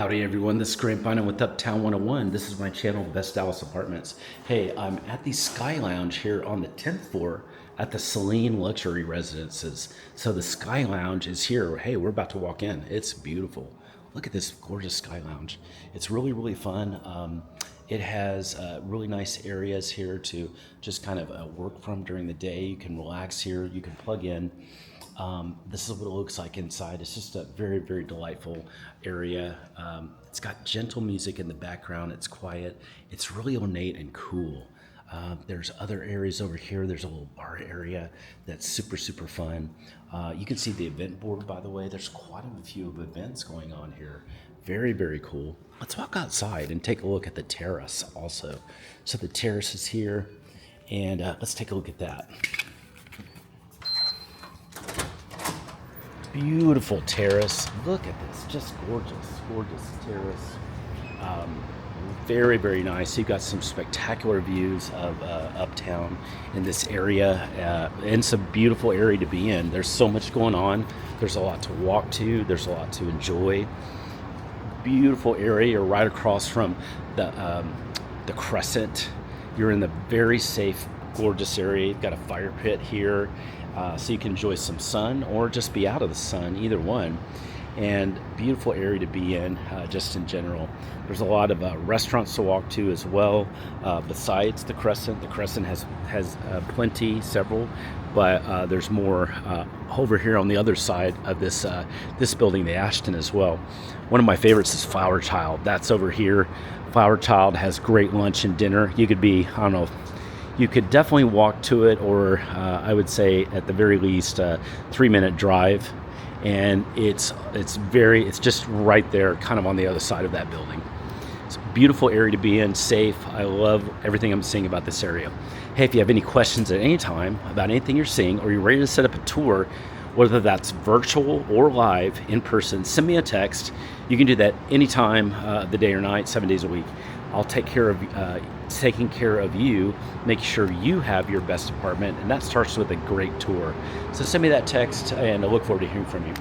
Howdy everyone, this is Grant with Uptown 101. This is my channel, Best Dallas Apartments. Hey, I'm at the Sky Lounge here on the 10th floor at the Selene Luxury Residences. So the Sky Lounge is here. Hey, we're about to walk in. It's beautiful. Look at this gorgeous Sky Lounge. It's really fun. It has really nice areas here to just kind of work from during the day. You can relax here, you can plug in. This is what it looks like inside. It's just a very delightful area. It's got gentle music in the background. It's quiet. It's really ornate and cool. There's other areas over here. There's a little bar area that's super fun. You can see the event board, by the way. There's quite a few events going on here. Very cool. Let's walk outside and take a look at the terrace also. So the terrace is here, and let's take a look at that. Beautiful terrace. Look at this, just gorgeous terrace. Very nice. You've got some spectacular views of Uptown in this area, and it's a beautiful area to be in. There's so much going on. There's a lot to walk to. There's a lot to enjoy. Beautiful area right across from the Crescent. You're in the very safe, gorgeous area. You've got a fire pit here. So you can enjoy some sun or just be out of the sun, either one. And beautiful area to be in, just in general. There's a lot of restaurants to walk to as well, besides the Crescent. The Crescent has several, but there's more over here on the other side of this building, the Ashton, as well. One of my favorites is Flower Child. That's over here. Flower Child has great lunch and dinner. You could be, I don't know, you could definitely walk to it, or I would say at the very least a 3-minute drive, and it's just right there, kind of on the other side of that building. It's a beautiful area to be in, safe. I love everything I'm seeing about this area. Hey, if you have any questions at any time about anything you're seeing, or you're ready to set up a tour, whether that's virtual or live in person, send me a text. You can do that anytime of the day or night, 7 days a week. I'll take care of taking care of you, making sure you have your best apartment, and that starts with a great tour. So send me that text, and I look forward to hearing from you.